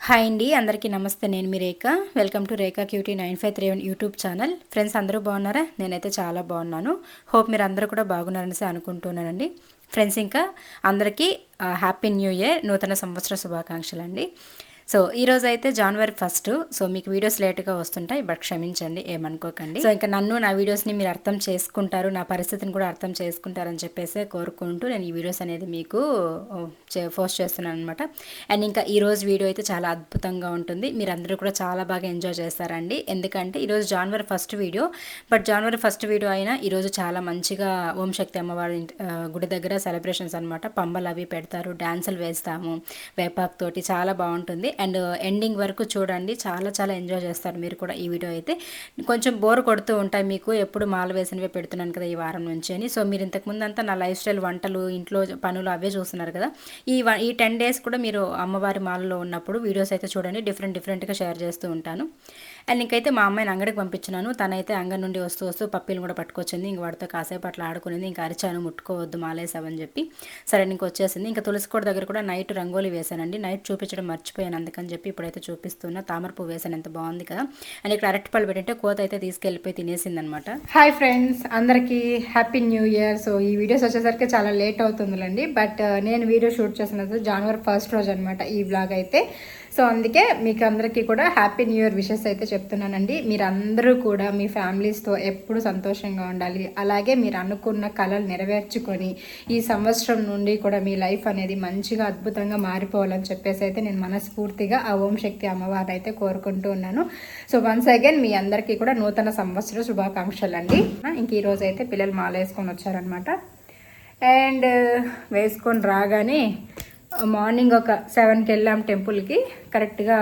Hi అండి, అందరికీ నమస్తే. నేను మీ Rekha. Welcome to Rekha cutie 953 YouTube channel. Friends, అందరూ బాగున్నారా? నేనైతే చాలా బాగున్నాను. హోప్ మీరు అందరూ కూడా బాగున్నారనేసి అనుకుంటున్నానండి. ఫ్రెండ్స్, ఇంకా అందరికీ హ్యాపీ న్యూ ఇయర్, నూతన సంవత్సర శుభాకాంక్షలు అండి. సో ఈరోజు అయితే జనవరి 1. సో మీకు వీడియోస్ లేట్గా వస్తుంటాయి, బట్ క్షమించండి, ఏమనుకోకండి. సో ఇంకా నన్ను, నా వీడియోస్ని మీరు అర్థం చేసుకుంటారు, నా పరిస్థితిని కూడా అర్థం చేసుకుంటారని చెప్పేసి కోరుకుంటూ నేను ఈ వీడియోస్ అనేది మీకు పోస్ట్ చేస్తున్నాను అనమాట. అండ్ ఇంకా ఈరోజు వీడియో అయితే చాలా అద్భుతంగా ఉంటుంది. మీరు అందరూ కూడా చాలా బాగా ఎంజాయ్ చేస్తారండి. ఎందుకంటే ఈరోజు జనవరి 1 వీడియో, బట్ జనవరి 1 వీడియో అయినా ఈరోజు చాలా మంచిగా ఓం శక్తి అమ్మవారి గుడి దగ్గర సెలబ్రేషన్స్ అనమాట. పంబలు అవి పెడతారు, డ్యాన్సులు వేస్తాము వేపాకు తోటి, చాలా బాగుంటుంది. అండ్ ఎండింగ్ వరకు చూడండి, చాలా చాలా ఎంజాయ్ చేస్తారు మీరు కూడా. ఈ వీడియో అయితే కొంచెం బోర్ కొడుతూ ఉంటాయి మీకు, ఎప్పుడు మాల వేసినవే పెడుతున్నాను కదా ఈ వారం నుంచి అని. సో మీరు ఇంతకుముందు అంతా నా లైఫ్ స్టైల్, వంటలు, ఇంట్లో పనులు అవే చూస్తున్నారు కదా. ఈ 10 డేస్ కూడా మీరు అమ్మవారి మాలలో ఉన్నప్పుడు వీడియోస్ అయితే చూడండి, డిఫరెంట్గా షేర్ చేస్తూ ఉంటాను. అండ్ ఇంకైతే మా అమ్మాయిని అంగడికి పంపించినాను. తనైతే అంగడి నుండి వస్తూ పప్పీలు కూడా పట్టుకొచ్చింది. ఇంక వాడితో కాసేపు అట్లా ఆడుకునేది. ఇంకా అరిచాను, ముట్టుకోవద్దు మాలేసావని చెప్పి. సరే ఇంక వచ్చేసింది. ఇంకా తులసి కోట దగ్గర కూడా నైట్ రంగోలీ వేశానండి. నైట్ చూపించడం మర్చిపోయాను, అందుకని చెప్పి ఇప్పుడైతే చూపిస్తున్నా. తామర పువ్వు వేసాను, ఎంత బాగుంది కదా. అండ్ ఇక్కడ అరటిపళ్ళు పెట్టింటే కోత అయితే తీసుకెళ్ళిపోయి తినేసింది అనమాట. హాయ్ ఫ్రెండ్స్, అందరికీ హ్యాపీ న్యూ ఇయర్. సో ఈ వీడియోస్ వచ్చేసరికి చాలా లేట్ అవుతుందిలేండి, బట్ నేను వీడియో షూట్ చేసినది జనవరి 1 రోజు అనమాట ఈ బ్లాగ్ అయితే. సో అందుకే మీకు అందరికీ కూడా హ్యాపీ న్యూ ఇయర్ విషెస్ అయితే చెప్తున్నానండి. మీరందరూ కూడా మీ ఫ్యామిలీస్తో ఎప్పుడు సంతోషంగా ఉండాలి, అలాగే మీరు అనుకున్న కళలు నెరవేర్చుకొని ఈ సంవత్సరం నుండి కూడా మీ లైఫ్ అనేది మంచిగా అద్భుతంగా మారిపోవాలని చెప్పేసి అయితే నేను మనస్ఫూర్తిగా ఆ ఓం శక్తి అమ్మవారిని అయితే కోరుకుంటూ ఉన్నాను. సో వన్స్ అగైన్ మీ అందరికీ కూడా నూతన సంవత్సర శుభాకాంక్షలు అండి. ఇంక ఈరోజు అయితే పిల్లలు మాల వేసుకొని వచ్చారనమాట. అండ్ వేసుకొని రాగానే మార్నింగ్ ఒక 7కి వెళ్ళాం టెంపుల్కి. కరెక్ట్గా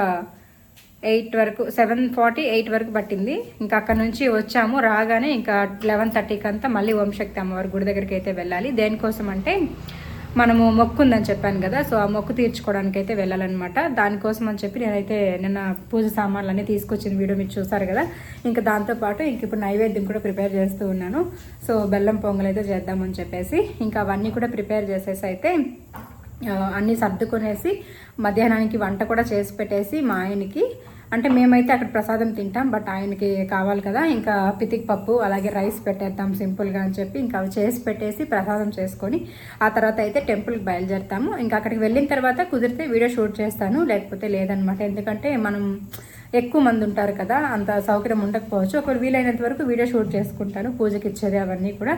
8 వరకు, 7:48 వరకు పట్టింది. ఇంకా అక్కడ నుంచి వచ్చాము. రాగానే ఇంకా 11:30కి అంతా మళ్ళీ ఓం శక్తి అమ్మవారి గుడి దగ్గరికి అయితే వెళ్ళాలి. దేనికోసం అంటే మనము మొక్కు ఉందని చెప్పాను కదా, సో ఆ మొక్కు తీర్చుకోవడానికి అయితే వెళ్ళాలన్నమాట. దానికోసం అని చెప్పి నేనైతే నిన్న పూజ సామాన్లు అన్నీ తీసుకొచ్చిన వీడియో మీరు చూసారు కదా. ఇంకా దాంతోపాటు ఇంక ఇప్పుడు నైవేద్యం కూడా ప్రిపేర్ చేస్తూ ఉన్నాను. సో బెల్లం పొంగల్ అయితే చేద్దామని చెప్పేసి ఇంకా అవన్నీ కూడా ప్రిపేర్ చేసేసి అయితే అన్నీ సర్దుకొనేసి మధ్యాహ్నానికి వంట కూడా చేసి పెట్టేసి మా ఆయనకి, అంటే మేమైతే అక్కడ ప్రసాదం తింటాం, బట్ ఆయనకి కావాలి కదా, ఇంకా పితిక్ పప్పు అలాగే రైస్ పెట్టేద్దాం సింపుల్గా అని చెప్పి ఇంకా అవి చేసి పెట్టేసి ప్రసాదం చేసుకొని ఆ తర్వాత అయితే టెంపుల్కి బయలుదేరుతాము. ఇంకా అక్కడికి వెళ్ళిన తర్వాత కుదిరితే వీడియో షూట్ చేస్తాను, లేకపోతే లేదనమాట. ఎందుకంటే మనం ఎక్కువ మంది ఉంటారు కదా, అంత సౌకర్యం ఉండకపోవచ్చు. ఒకవేళ వీలైనంత వరకు వీడియో షూట్ చేసుకుంటాను, పూజకి ఇచ్చేది అవన్నీ కూడా.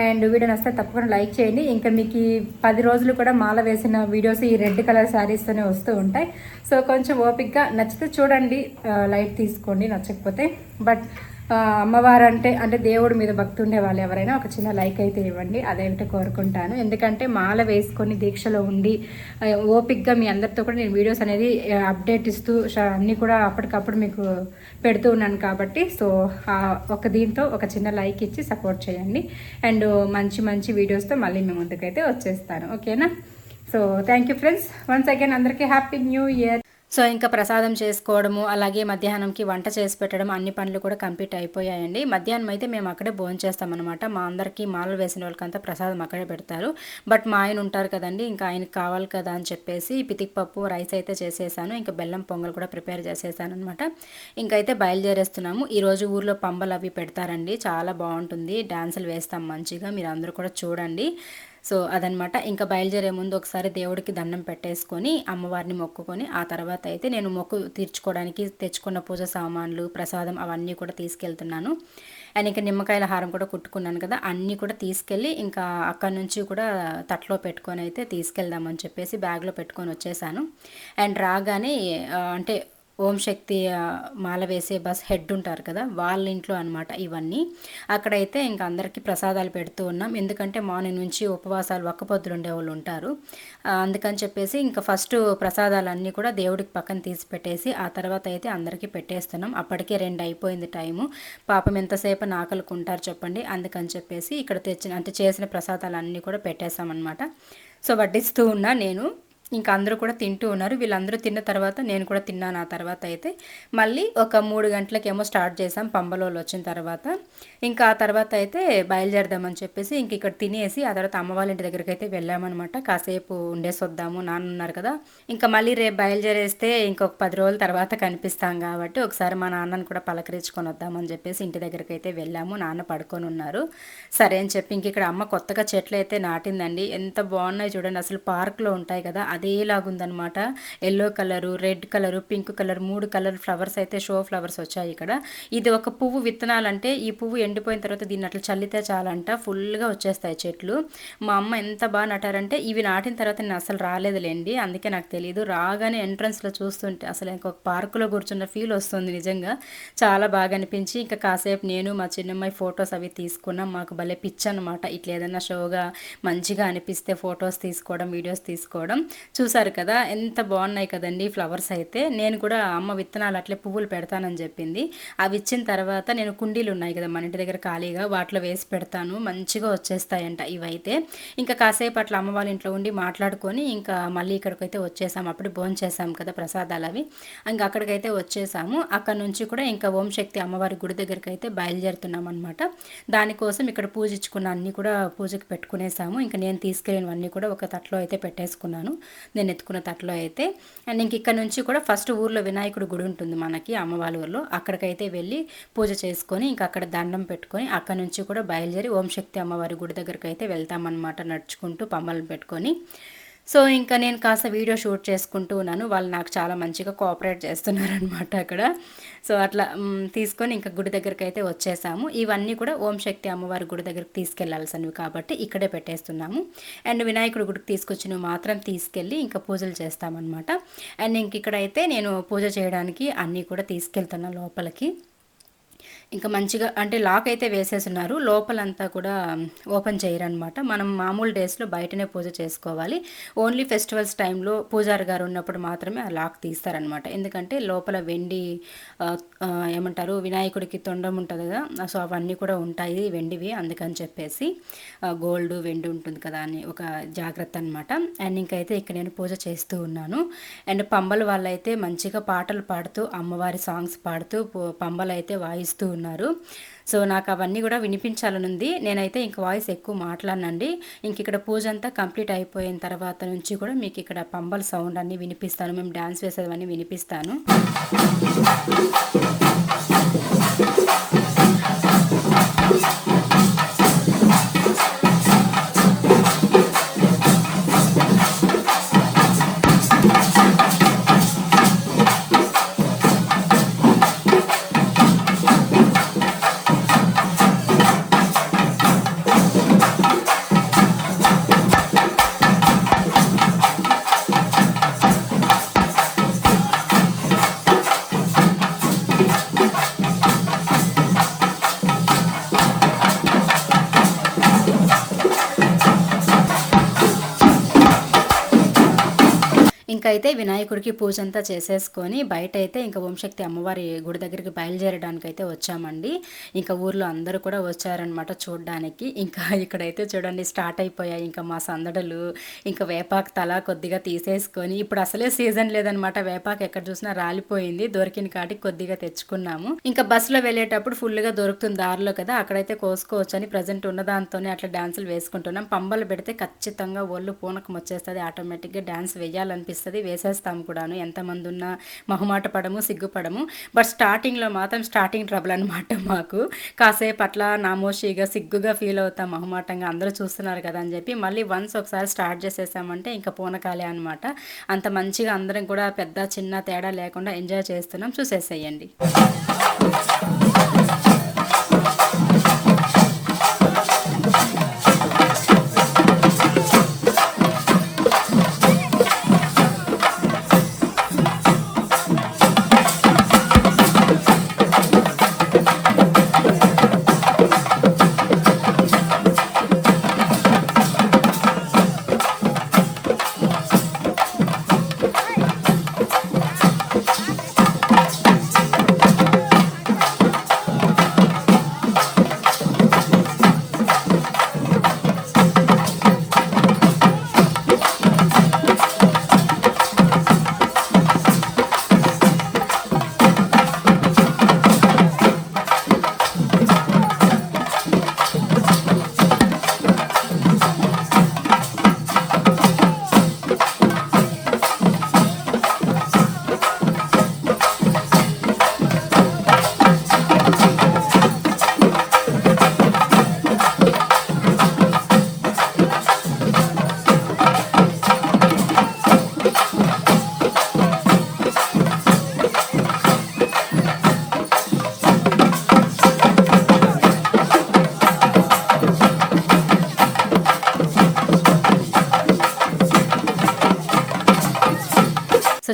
అండ్ వీడియో నచ్చితే తప్పకుండా లైక్ చేయండి. ఇంకా మీకు 10 రోజులు కూడా మాల వేసిన వీడియోస్ ఈ రెడ్ కలర్ శారీస్తోనే వస్తూ ఉంటాయి. సో కొంచెం ఓపిక్గా నచ్చితే చూడండి, లైట్ తీసుకోండి, నచ్చకపోతే. బట్ అమ్మవారు అంటే దేవుడి మీద భక్తి ఉండే వాళ్ళు ఎవరైనా ఒక చిన్న లైక్ అయితే ఇవ్వండి, అదేమిటో కోరుకుంటాను. ఎందుకంటే మాల వేసుకొని దీక్షలో ఉండి ఓపిక్గా మీ అందరితో కూడా నేను వీడియోస్ అనేది అప్డేట్ ఇస్తూ అన్నీ కూడా అప్పటికప్పుడు మీకు పెడుతూ ఉన్నాను కాబట్టి. సో దీంతో ఒక చిన్న లైక్ ఇచ్చి సపోర్ట్ చేయండి. అండ్ మంచి మంచి వీడియోస్తో మళ్ళీ మీ ముందుకైతే వచ్చేస్తాను, ఓకేనా. So thank you friends, once again అందరికీ హ్యాపీ న్యూ ఇయర్. సో ఇంకా ప్రసాదం చేసుకోవడము, అలాగే మధ్యాహ్నంకి వంట చేసి పెట్టడం, అన్ని పనులు కూడా కంప్లీట్ అయిపోయాయండి. మధ్యాహ్నం అయితే మేము అక్కడే భోజనం చేస్తామన్నమాట. మా అందరికీ మాలలు వేసిన వాళ్ళకంతా ప్రసాదం అక్కడే పెడతారు. బట్ మా ఆయన ఉంటారు కదండి, ఇంకా ఆయనకి కావాలి కదా అని చెప్పేసి పితిక్ పప్పు రైస్ అయితే చేసేసాను. ఇంకా బెల్లం పొంగల్ కూడా ప్రిపేర్ చేసేసాను అనమాట. ఇంకైతే బయలుదేరేస్తున్నాము. ఈరోజు ఊర్లో పంబలు అవి పెడతారండి, చాలా బాగుంటుంది, డ్యాన్సులు వేస్తాం మంచిగా, మీరు అందరూ కూడా చూడండి. సో అదనమాట. ఇంకా బయలుదేరే ముందు ఒకసారి దేవుడికి దండం పెట్టేసుకొని అమ్మవారిని మొక్కుకొని ఆ తర్వాత అయితే నేను మొక్కు తీర్చుకోవడానికి తెచ్చుకున్న పూజ సామాన్లు, ప్రసాదం అవన్నీ కూడా తీసుకెళ్తున్నాను. అండ్ ఇంకా నిమ్మకాయల హారం కూడా కుట్టుకున్నాను కదా, అన్నీ కూడా తీసుకెళ్ళి ఇంకా అక్కడి నుంచి కూడా తట్లో పెట్టుకొని అయితే తీసుకెళ్దామని చెప్పేసి బ్యాగ్లో పెట్టుకొని వచ్చేసాను. అండ్ రాగానే అంటే ఓం శక్తి మాల వేసే బస్ హెడ్ ఉంటారు కదా, వాళ్ళ ఇంట్లో అనమాట ఇవన్నీ. అక్కడైతే ఇంకా అందరికీ ప్రసాదాలు పెడుతూ ఉన్నాం. ఎందుకంటే మార్నింగ్ నుంచి ఉపవాసాలు ఒక్కపొద్దులు ఉండేవాళ్ళు ఉంటారు, అందుకని చెప్పేసి ఇంకా ఫస్ట్ ప్రసాదాలన్నీ కూడా దేవుడికి పక్కన తీసి పెట్టేసి ఆ తర్వాత అయితే అందరికీ పెట్టేస్తున్నాం. అప్పటికే 2 అయిపోయింది టైము. పాపం ఎంతసేపు ఆకలికుంటారు చెప్పండి, అందుకని చెప్పేసి ఇక్కడ చేసిన ప్రసాదాలన్నీ కూడా పెట్టేసామన్నమాట. సో వడ్డిస్తూ ఉన్నా నేను. ఇంకా అందరూ కూడా తింటూ ఉన్నారు. వీళ్ళందరూ తిన్న తర్వాత నేను కూడా తిన్నాను. ఆ తర్వాత అయితే మళ్ళీ ఒక 3 గంటలకేమో స్టార్ట్ చేసాం పంబలోళ్ళు వచ్చిన తర్వాత. ఇంకా ఆ తర్వాత అయితే బయలుదేరదామని చెప్పేసి ఇంక ఇక్కడ తినేసి ఆ తర్వాత అమ్మ వాళ్ళ ఇంటి దగ్గరికైతే వెళ్ళామనమాట. కాసేపు ఉండేసొద్దాము, నాన్న ఉన్నారు కదా. ఇంకా మళ్ళీ రేపు బయలుదేరేస్తే ఇంకొక 10 రోజుల తర్వాత కనిపిస్తాం కాబట్టి ఒకసారి మా నాన్నని కూడా పలకరించుకొని వద్దామని చెప్పేసి ఇంటి దగ్గరికైతే వెళ్ళాము. నాన్న పడుకొని ఉన్నారు. సరే అని చెప్పి ఇంక ఇక్కడ అమ్మ కొత్తగా చెట్లు అయితే నాటిందండి. ఎంత బాగున్నాయి చూడండి. అసలు పార్క్లో ఉంటాయి కదా అదేలాగుందనమాట. Yellow colour, red colour, pink colour 3 colour flowers అయితే షో ఫ్లవర్స్ వచ్చాయి ఇక్కడ. ఇది ఒక పువ్వు విత్తనాలంటే ఈ పువ్వు ఎండిపోయిన తర్వాత దీన్ని అట్లా చల్లితే చాలంట ఫుల్గా వచ్చేస్తాయి చెట్లు. మా అమ్మ ఎంత బాగా నటారంటే ఇవి నాటిన తర్వాత నేను అసలు రాలేదులేండి, అందుకే నాకు తెలియదు. రాగానే ఎంట్రన్స్లో చూస్తుంటే అసలు ఇంకొక పార్కులో కూర్చున్న ఫీల్ వస్తుంది నిజంగా. చాలా బాగా అనిపించి ఇంకా కాసేపు నేను మా చిన్నమ్మాయి ఫొటోస్ అవి తీసుకున్నాం. మాకు భలే పిచ్చి అనమాట ఇట్లా ఏదైనా షోగా మంచిగా అనిపిస్తే ఫొటోస్ తీసుకోవడం, వీడియోస్ తీసుకోవడం. చూసారు కదా ఎంత బాగున్నాయి కదండి ఫ్లవర్స్ అయితే. నేను కూడా అమ్మ విత్తనాలు అట్లే పువ్వులు పెడతానని చెప్పింది. అవి ఇచ్చిన తర్వాత నేను కుండీలు ఉన్నాయి కదా మన ఇంటి దగ్గర ఖాళీగా, వాటిలో వేసి పెడతాను, మంచిగా వచ్చేస్తాయంట ఇవైతే. ఇంకా కాసేపు అట్లా అమ్మ వాళ్ళ ఇంట్లో ఉండి మాట్లాడుకొని ఇంకా మళ్ళీ ఇక్కడికైతే వచ్చేసాము. అప్పుడు భోజనం చేసాము కదా ప్రసాదాలు అవి, ఇంకా అక్కడికైతే వచ్చేసాము. అక్కడ నుంచి కూడా ఇంకా ఓం శక్తి అమ్మవారి గుడి దగ్గరికి అయితే బయలుదేరుతున్నాం అనమాట. దానికోసం ఇక్కడ పూజించుకున్న అన్నీ కూడా పూజకి పెట్టుకునేసాము. ఇంకా నేను తీసుకెళ్ళినవన్నీ కూడా ఒక తట్లో అయితే పెట్టేసుకున్నాను, నేను ఎత్తుకున్న తట్లో అయితే. అండ్ ఇంక ఇక్కడ నుంచి కూడా ఫస్ట్ ఊర్లో వినాయకుడు గుడి ఉంటుంది మనకి అమ్మవారి ఊర్లో, అక్కడికైతే వెళ్ళి పూజ చేసుకొని ఇంకా అక్కడ దండం పెట్టుకొని అక్కడ నుంచి కూడా బయలుదేరి ఓం శక్తి అమ్మవారి గుడి దగ్గరికి అయితే వెళ్తామన్నమాట నడుచుకుంటూ పంబలను పెట్టుకొని. సో ఇంకా నేను కాస్త వీడియో షూట్ చేసుకుంటూ ఉన్నాను. వాళ్ళు నాకు చాలా మంచిగా కోఆపరేట్ చేస్తున్నారనమాట అక్కడ. సో అట్లా తీసుకొని ఇంకా గుడి దగ్గరికి అయితే వచ్చేసాము. ఇవన్నీ కూడా ఓం శక్తి అమ్మవారి గుడి దగ్గరికి తీసుకెళ్లాల్సినవి కాబట్టి ఇక్కడే పెట్టేస్తున్నాము. అండ్ వినాయకుడి గుడికి తీసుకొచ్చినవి మాత్రం తీసుకెళ్ళి ఇంకా పూజలు చేస్తామన్నమాట. అండ్ ఇంక ఇక్కడైతే నేను పూజ చేయడానికి అన్నీ కూడా తీసుకెళ్తున్నాను లోపలికి. ఇంకా మంచిగా అంటే లాక్ అయితే వేసేస్తున్నారు, లోపలంతా కూడా ఓపెన్ చేయరనమాట. మనం మామూలు డేస్లో బయటనే పూజ చేసుకోవాలి. ఓన్లీ ఫెస్టివల్స్ టైంలో పూజారి గారు ఉన్నప్పుడు మాత్రమే ఆ లాక్ తీస్తారనమాట. ఎందుకంటే లోపల వెండి ఏమంటారు వినాయకుడికి తొండం ఉంటుంది కదా, సో అవన్నీ కూడా ఉంటాయి వెండివి, అందుకని చెప్పేసి గోల్డ్ వెండి ఉంటుంది కదా అని ఒక జాగ్రత్త అనమాట. అండ్ ఇంకైతే ఇక్కడ నేను పూజ చేస్తూ ఉన్నాను. అండ్ పంబల వాళ్ళైతే మంచిగా పాటలు పాడుతూ అమ్మవారి సాంగ్స్ పాడుతూ పంబలు అయితే వాయిస్తూ ఉన్నారు. సో నాకు అవన్నీ కూడా వినిపించాలనుంది. నేనైతే ఇంక వాయిస్ ఎక్కువ మాట్లాడనండి. ఇంక ఇక్కడ పూజ అంతా కంప్లీట్ అయిపోయిన తర్వాత నుంచి కూడా మీకు ఇక్కడ పంబల సౌండ్ అన్నీ వినిపిస్తాను, మేము డ్యాన్స్ వేసేవన్నీ వినిపిస్తాను. ఇంకైతే వినాయకుడికి పూజ అంతా చేసేసుకొని బయట అయితే ఇంకా ఓంశక్తి అమ్మవారి గుడి దగ్గరికి బయలుదేరడానికి అయితే వచ్చామండి. ఇంకా ఊర్లో అందరూ కూడా వచ్చారనమాట చూడడానికి. ఇంకా ఇక్కడైతే చూడండి స్టార్ట్ అయిపోయాయి ఇంకా మా సందడులు. ఇంకా వేపాకు తల కొద్దిగా తీసేసుకొని, ఇప్పుడు అసలే సీజన్ లేదనమాట, వేపాకు ఎక్కడ చూసినా రాలిపోయింది, దొరికిన కాటికి కొద్దిగా తెచ్చుకున్నాము. ఇంకా బస్సులో వెళ్ళేటప్పుడు ఫుల్గా దొరుకుతుంది దారిలో కదా, అక్కడైతే కోసుకోవచ్చు అని ప్రజెంట్ ఉన్న దాంతోనే అట్లా డ్యాన్సులు వేసుకుంటున్నాం. పంబలు పెడితే ఖచ్చితంగా ఒళ్ళు పూనకం వచ్చేస్తుంది, ఆటోమేటిక్గా డ్యాన్స్ వేయాలనిపిస్తుంది, వేసేస్తాం కూడాను. ఎంతమంది ఉన్నా మొహమాట పడము, సిగ్గుపడము. బట్ స్టార్టింగ్లో మాత్రం స్టార్టింగ్ ట్రబుల్ అనమాట మాకు. కాసేపు అట్లా నామోషిగా సిగ్గుగా ఫీల్ అవుతాం, మొహమాటంగా అందరూ చూస్తున్నారు కదా అని చెప్పి. మళ్ళీ వన్స్ ఒకసారి స్టార్ట్ చేసేసామంటే ఇంకా పూనకాలే అనమాట. అంత మంచిగా అందరం కూడా పెద్ద చిన్న తేడా లేకుండా ఎంజాయ్ చేస్తున్నాం, చూసేసేయండి.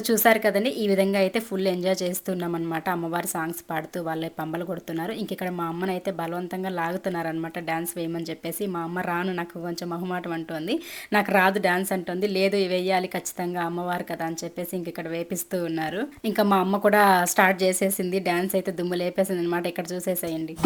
చూసారు కదండి, ఈ విధంగా అయితే ఫుల్ ఎంజాయ్ చేస్తున్నాం అనమాట. అమ్మవారి సాంగ్స్ పాడుతూ వాళ్ళే పంబలు కొడుతున్నారు. ఇంక ఇక్కడ మా అమ్మని అయితే బలవంతంగా లాగుతున్నారనమాట డ్యాన్స్ వేయమని చెప్పేసి. మా అమ్మ రాను, నాకు కొంచెం మొహమాటం అంటుంది, నాకు రాదు డ్యాన్స్ అంటుంది. లేదు వేయాలి ఖచ్చితంగా అమ్మవారు కదా అని చెప్పేసి ఇంక ఇక్కడ వేపిస్తూ ఉన్నారు. ఇంకా మా అమ్మ కూడా స్టార్ట్ చేసేసింది డ్యాన్స్ అయితే, దుమ్ము లేపేసింది అనమాట. ఇక్కడ చూసేసేయండి.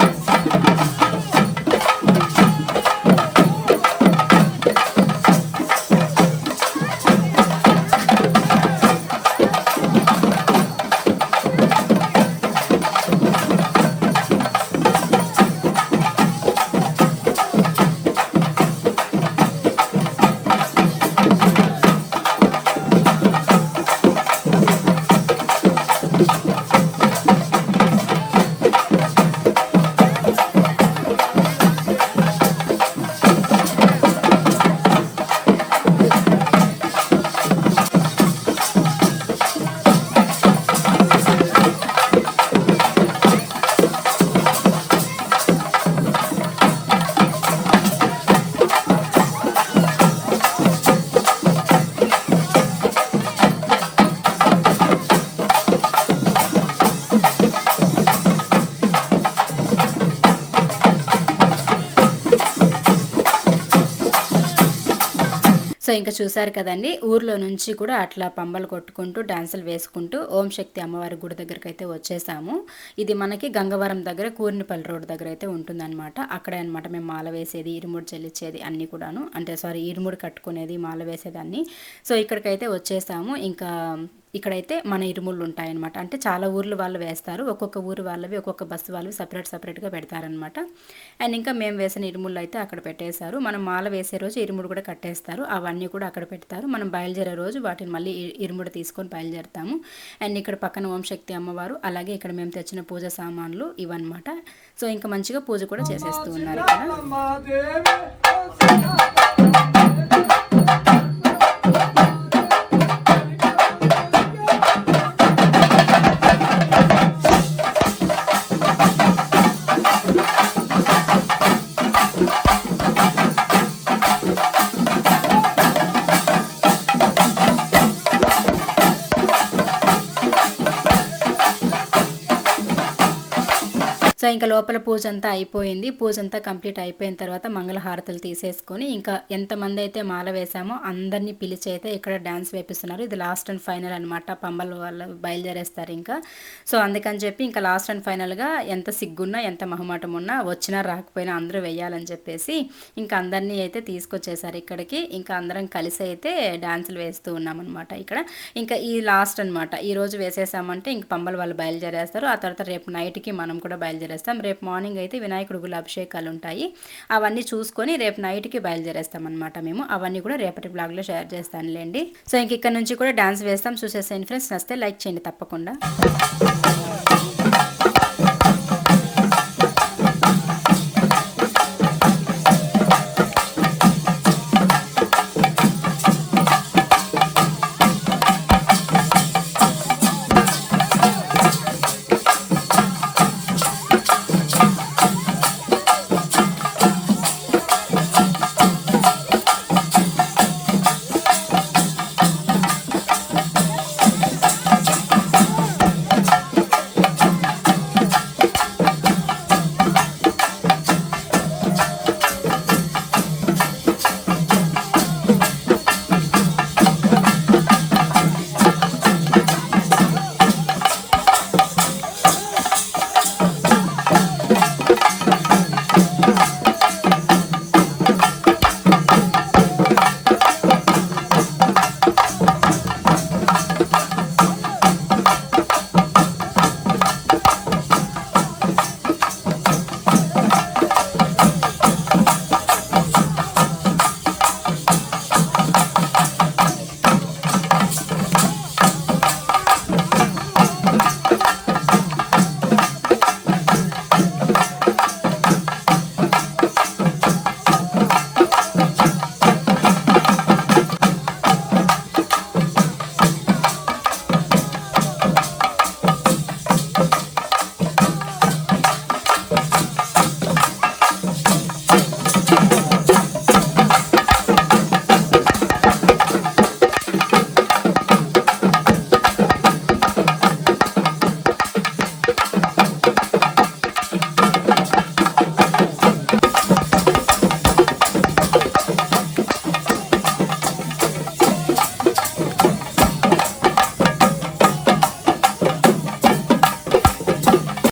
సో ఇంకా చూసారు కదండి, ఊర్లో నుంచి కూడా అట్లా పంబలు కొట్టుకుంటూ డాన్సులు వేసుకుంటూ ఓం శక్తి అమ్మవారి గుడి దగ్గరికి అయితే వచ్చేసాము. ఇది మనకి గంగవరం దగ్గర కూర్నిపల్లి రోడ్ దగ్గర అయితే ఉంటుందన్నమాట. అక్కడే అనమాట మేము మాల వేసేది, ఇరుముడి చెల్లించేది అన్నీ కూడాను, అంటే ఇరుముడి కట్టుకునేది, మాల వేసేదాన్ని. సో ఇక్కడికైతే వచ్చేసాము. ఇంకా ఇక్కడైతే మన ఇరుముళ్ళు ఉంటాయన్నమాట. అంటే చాలా ఊర్లు వాళ్ళు వేస్తారు, ఒక్కొక్క ఊరు వాళ్ళవి ఒక్కొక్క బస్సు వాళ్ళవి సపరేట్గా పెడతారనమాట. అండ్ ఇంకా మేము వేసిన ఇరుముళ్ళు అయితే అక్కడ పెట్టేశారు. మనం మాల వేసే రోజు ఇరుముడు కూడా కట్టేస్తారు, అవన్నీ కూడా అక్కడ పెడతారు. మనం బయలుదేరే రోజు వాటిని మళ్ళీ ఇరుముడు తీసుకొని బయలుదేరుతాము. అండ్ ఇక్కడ పక్కన ఓం శక్తి అమ్మవారు, అలాగే ఇక్కడ మేము తెచ్చిన పూజ సామాన్లు ఇవన్నమాట. సో ఇంకా మంచిగా పూజ కూడా చేసేస్తూ ఉన్నారు ఇక్కడ. సో ఇంకా లోపల పూజ అంతా అయిపోయింది. పూజ అంతా కంప్లీట్ అయిపోయిన తర్వాత మంగళహారతులు తీసేసుకొని ఇంకా ఎంతమంది అయితే మాల వేసామో అందరినీ పిలిచి అయితే ఇక్కడ డ్యాన్స్ వేపిస్తున్నారు. ఇది లాస్ట్ అండ్ ఫైనల్ అనమాట. పంబల వాళ్ళు బయలుదేరేస్తారు ఇంకా. సో అందుకని చెప్పి ఇంకా లాస్ట్ అండ్ ఫైనల్గా ఎంత సిగ్గున్నా ఎంత మొహమాటం ఉన్నా వచ్చినా రాకపోయినా అందరూ వేయాలని చెప్పేసి ఇంకా అందరినీ అయితే తీసుకొచ్చేసారు ఇక్కడికి. ఇంకా అందరం కలిసి అయితే డ్యాన్సులు వేస్తూ ఉన్నామన్నమాట ఇక్కడ. ఇంకా ఈ లాస్ట్ అనమాట. ఈరోజు వేసేసామంటే ఇంక పంబల వాళ్ళు బయలుదేరేస్తారు. ఆ తర్వాత రేపు నైట్కి మనం కూడా బయలుదేరేస్తాం. రేపు మార్నింగ్ అయితే వినాయకుడి గుళ్ళ అభిషేకాలు ఉంటాయి, అవన్నీ చూసుకొని రేపు నైట్కి బయలుదేరేస్తాం అనమాట మేము. అవన్నీ కూడా రేపటి బ్లాగ్లో షేర్ చేస్తానులేండి. సో ఇంక ఇక్కడ నుంచి కూడా డాన్స్ వేస్తాం, చూసేసేయండి ఫ్రెండ్స్. నచ్చితే లైక్ చేయండి తప్పకుండా.